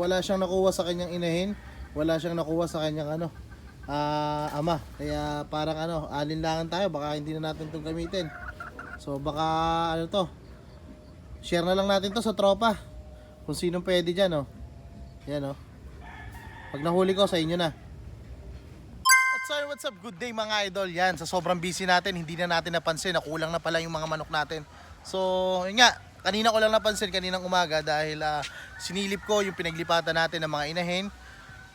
Wala siyang nakuha sa kanyang inahin, wala siyang nakuha sa kanyang ama. Kaya parang alinlangan tayo, baka hindi na natin 'tong gamitin. So baka share na lang natin 'to sa tropa. Kung sinong pwede diyan, oh. Yan, oh. Pag nahuli ko, sa inyo na. What's up? Good day mga idol. Yan, sa sobrang busy natin, hindi na natin napansin na kulang na pala yung mga manok natin. So, yun nga, kanina ko lang napansin kaninang umaga dahil sinilip ko yung pinaglipatan natin ng mga inahin.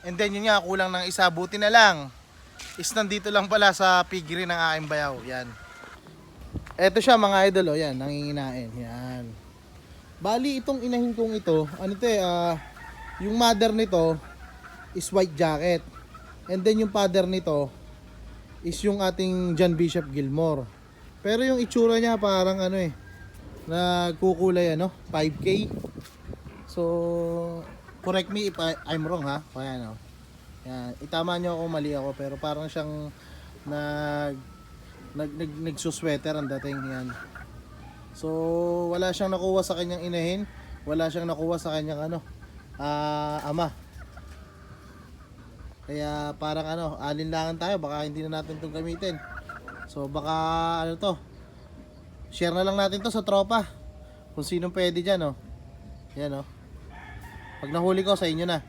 And then yun nga, kulang ng isa, buti na lang is nandito lang pala sa piggery ng aking bayaw. Yan. Eto siya mga idol, oh, yan, nanginginain. Yan. Bali, itong inahin kong ito, yung mother nito is white jacket. And then yung father nito is yung ating John Bishop Gilmore. Pero yung itsura niya parang nagkukulay 5K. So, correct me if I'm wrong ha. Ayan, yan. Itama niyo ako, mali ako, pero parang siyang nagsusweater ang dating yan. So, wala siyang nakuha sa kanyang inahin, wala siyang nakuha sa kanyang ama. Kaya parang alinlangan tayo, baka hindi na natin 'tong gamitin. So baka share na lang natin 'to sa tropa. Kung sinong pwede diyan, oh. Yan, oh. Pag nahuli ko, sa inyo na.